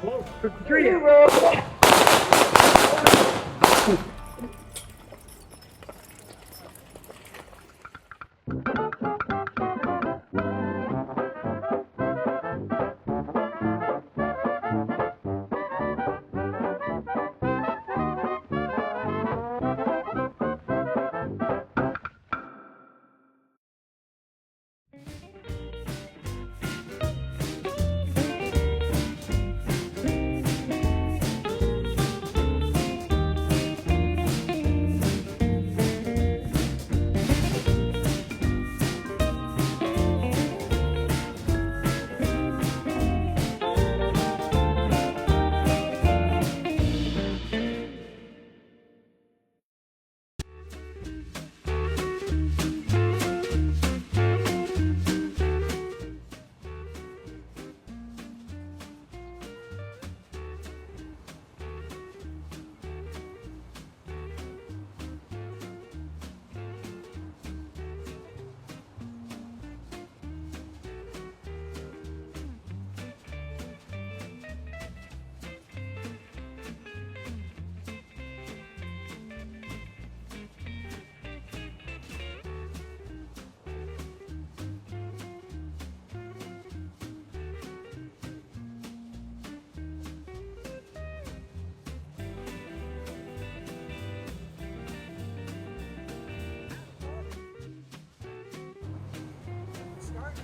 Whoa, 53.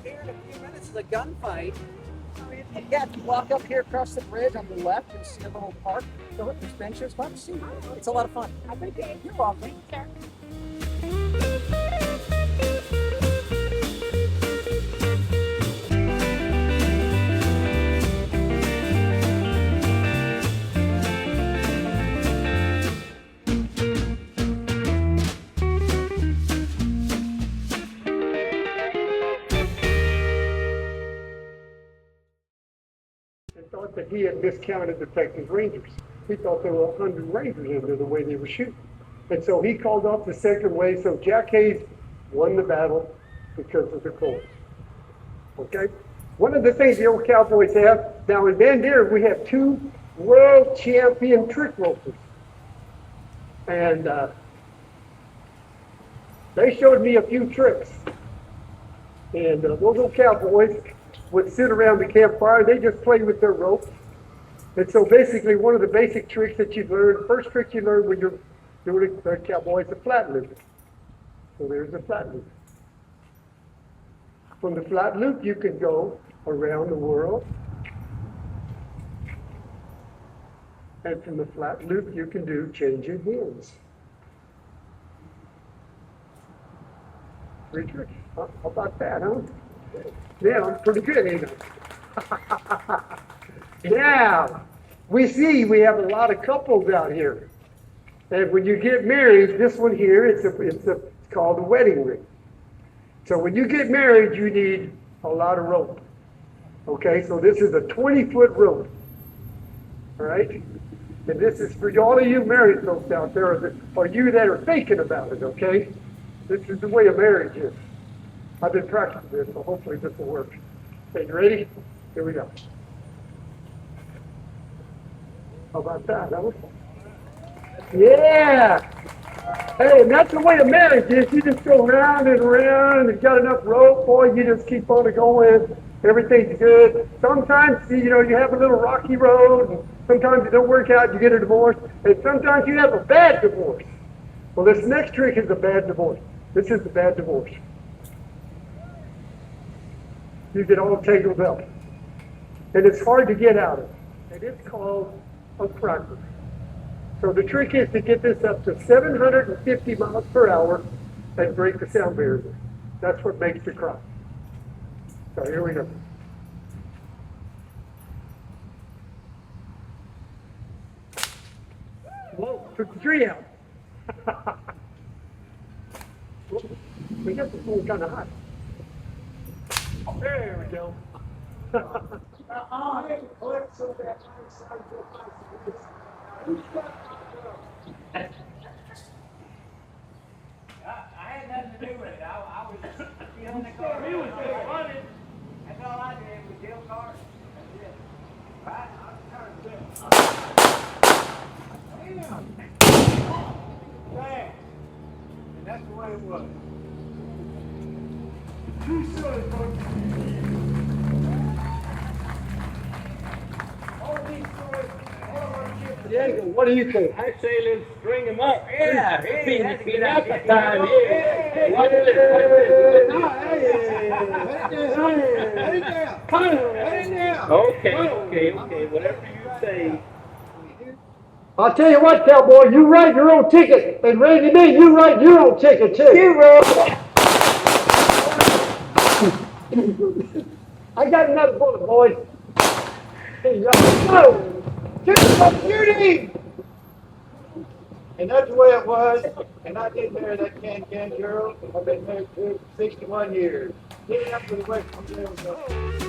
Here in a few minutes of the gunfight. Yeah, if you walk up here across the bridge on the left, you'll see a little park. So there's benches. Come see. It's a lot of fun. I think you're welcome. Sure. Thought that he had miscounted the Texas Rangers. He thought there were 100 Rangers in there the way they were shooting. And so he called off the second wave, so Jack Hayes won the battle because of the cold. Okay? One of the things the old Cowboys have, now in Bandera, we have 2 world champion trick ropers. And they showed me a few tricks. And those old Cowboys would sit around the campfire. They just played with their ropes. And so basically one of the basic tricks that you learn, first trick you learn when you're doing a cowboy is a flat loop. So there's a flat loop. From the flat loop you can go around the world. And from the flat loop you can do changing hands. 3 tricks. How about that, huh? Yeah, I'm pretty good, ain't I? Now, we have a lot of couples out here. And when you get married, this one here, it's called a wedding ring. So when you get married, you need a lot of rope. Okay, so this is a 20-foot rope. All right? And this is for all of you married folks out there, or you that are thinking about it, okay? This is the way a marriage is. I've been practicing this, so hopefully this will work. Okay, you ready? Here we go. How about that? That was fun. Yeah! Hey, and that's the way a marriage is. You just go round and around, and you've got enough rope, boy, you just keep on going. Everything's good. Sometimes, you have a little rocky road, and sometimes it don't work out, you get a divorce, and sometimes you have a bad divorce. Well, this next trick is a bad divorce. This is the bad divorce. You get all tangled up. And it's hard to get out of. And it's called a cracker. So the trick is to get this up to 750 miles per hour and break the sound barrier. That's what makes the crack. So here we go. Whoa, took the tree out. We got the phone kind of hot. There we go. I had to collect some of that I had nothing to do with it. I was just in the car. He was just running. That's all I did was deal cards. That's it. Right? I was trying to everybody. True story, folks. All these stories, all of our kids. Diego, what do you think? I say let's string him up. Yeah, hey, that's a good Pinata idea. time. Hey, Watch hey, this. Okay, whatever you say. I'll tell you what, cowboy, you write your own ticket, and Randy B, you write your own ticket too. You I got another bullet, boys. Hey, go! Shooting! And that's the way it was. And I did marry that can girl. I've been married for 61 years. Get up to the way from there we go.